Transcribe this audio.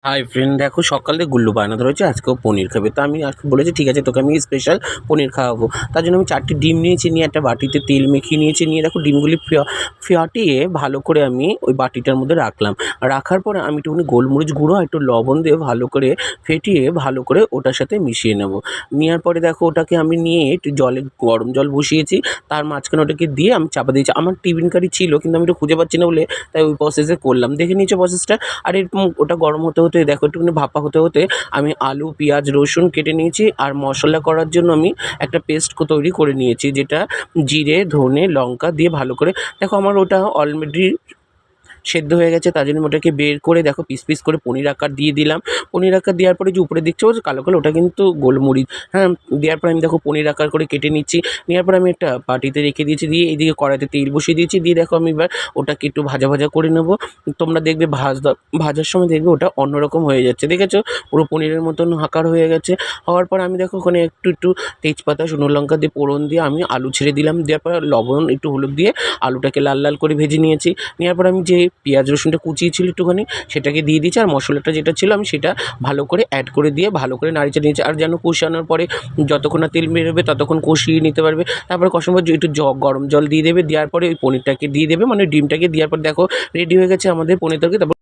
Hi friend, দেখো সকালে গুল্লু বায়না ধরেছে আজকেও পনির খাবে। তো আমি আজকে বলেছি ঠিক আছে, তোকে আমি স্পেশাল পনির খাওয়াবো। তার জন্য আমি 4টি ডিম নিয়েছি, নিয়ে একটা বাটিতে তেল মেখিয়ে নিয়েছি, নিয়ে দেখো ডিমগুলি ফাটিয়ে ভালো করে আমি ওই বাটিটার মধ্যে রাখলাম। রাখার পরে আমি একটুখানি গোলমরিচ গুঁড়ো আর একটু লবণ দিয়ে ভালো করে ফেটিয়ে ভালো করে ওটার সাথে মিশিয়ে নেব। নেওয়ার পরে দেখো ওটাকে আমি নিয়ে একটু গরম জল বসিয়েছি, তার মাঝখানে ওটাকে দিয়ে আমি চাপা দিয়েছি। আমার টিফিন কারি ছিল কিন্তু আমি একটু খুঁজে পাচ্ছি না বলে তাই ওই প্রসেসে করলাম। দেখে নিয়েছো প্রসেসটা? আর এরকম ওটা গরম হতে হতে দেখো একটুখানি ভাপা হতে হতে আমি আলু, পেঁয়াজ, রসুন কেটে নিয়েছি। আর মশলা করার জন্য আমি একটা পেস্ট তৈরি করে নিয়েছি, যেটা জিরে, ধনে, লঙ্কা দিয়ে ভালো করে দেখো আমার ওটা অলরেডি সেদ্ধ হয়ে গেছে। তার জন্য ওটাকে বের করে দেখো পিস পিস করে পনির আকার দিয়ে দিলাম। পনির আকার দেওয়ার পরে যে উপরে দেখছো কালো কালো, ওটা কিন্তু গোলমরিচ। হ্যাঁ, দেওয়ার পরে আমি দেখো পনির আকার করে কেটে নিচ্ছি। নেওয়ার পরে আমি একটা বাটিতে রেখে দিয়েছি, দিয়ে এইদিকে কড়াইতে তেল বসিয়ে দিয়েছি। দিয়ে দেখো আমি এবার ওটাকে একটু ভাজা ভাজা করে নেব। তোমরা দেখবে ভাজার সময় দেখবে ওটা অন্যরকম হয়ে যাচ্ছে, দেখেছো? পুরো পনিরের মতন আকার হয়ে গেছে। হওয়ার পর আমি দেখো ওখানে একটু একটু তেজপাতা, শুকনো লঙ্কা দিয়ে ফোড়ন দিয়ে আমি আলু ছেড়ে দিলাম। দেওয়ার পর লবণ, একটু হলুদ দিয়ে আলুটাকে লাল লাল করে ভেজে নিয়েছি। নেওয়ার পর আমি যে পেঁয়াজ রসুনটা কুচিয়ে ছিল একটুখানি, সেটাকে দিয়ে দিয়েছি। আর মশলাটা যেটা ছিল আমি সেটা ভালো করে অ্যাড করে দিয়ে ভালো করে নাড়িয়ে নিয়েছি। আর যেন কষানোর পরে যতক্ষণ না তেল বেরোবে ততক্ষণ কষিয়ে নিতে পারবে। তারপরে কষানোর পর একটু গরম জল দিয়ে দেবে। দেওয়ার পরে ওই পনিরটাকে দিয়ে দেবে, মানে ডিমটাকে দেওয়ার পর দেখো রেডি হয়ে গেছে আমাদের পনির তরকারি। তারপর